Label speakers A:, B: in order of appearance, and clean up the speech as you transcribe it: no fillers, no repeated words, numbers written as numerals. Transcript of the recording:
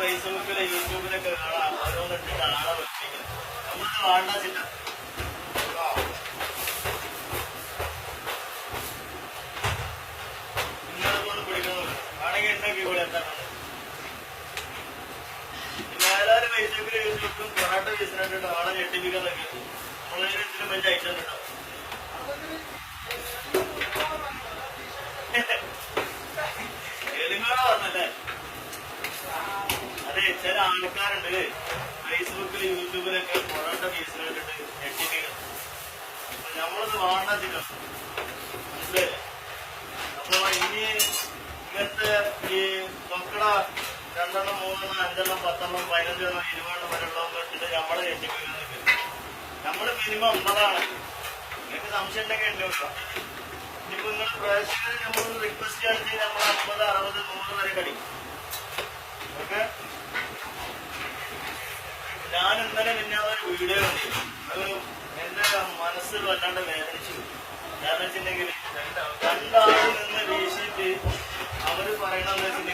A: ഫേസ്ബുക്കില് യൂട്യൂബിലൊക്കെ കാണാം ഓരോന്നിട്ട് ആളെ പഠിപ്പിക്കുന്നത് നമ്മളത് വേണ്ടാച്ചില്ല ഇന്നതൊന്നും പിടിക്കുന്നില്ല ആണെങ്കിൽ ഉണ്ടാക്കി ഇവിടെ എന്താണ് പിന്നെ എല്ലാവരും ഫേസ്ബുക്കിൽ യൂട്യൂബിലും പൊറാട്ട ബിസിനസ് ആളെ ഞെട്ടിപ്പിക്കുന്നൊക്കെ നമ്മളതിന് ഇതിലും വലിയ ഐറ്റം ഉണ്ടാവും എലിമേടെ പറഞ്ഞല്ലേ അതെ ചില ആൾക്കാരുണ്ട് ഫേസ്ബുക്കിൽ യൂട്യൂബിലൊക്കെ പൊറാട്ട ബിസിനസ് ഞെട്ടിപ്പിക്കുന്നത് അപ്പൊ നമ്മളത് വേണ്ടാച്ചില്ല മനസ്സിലായില്ലേ അപ്പൊ ഇനി ഇങ്ങനത്തെ ഈ മക്കള 2 എണ്ണം 3 എണ്ണം 5 എണ്ണം 10 എണ്ണം 15 എണ്ണം 20 എണ്ണം വരെയുള്ളതെന്ന് വെച്ചിട്ട് നമ്മളെ ഞെട്ടിപ്പിക്കുന്നത് നമ്മള് മിനിമം 50 നിങ്ങൾക്ക് സംശയം ഉണ്ടെങ്കിൽ എണ്ണ വെക്കാം ഇനിയിപ്പോ നിങ്ങൾ പ്രേക്ഷകർ നമ്മളൊന്ന് റിക്വസ്റ്റ് ചെയ്യാൻ നമ്മൾ 50 60 100 വരെ കളിക്കും ഓക്കെ ഞാൻ ഇന്നലെ ഒരു വീഡിയോ കണ്ടിരുന്നു അത് എന്റെ മനസ്സ് വല്ലാണ്ട് വേദനിച്ചു കാരണം വെച്ചിട്ടുണ്ടെങ്കിൽ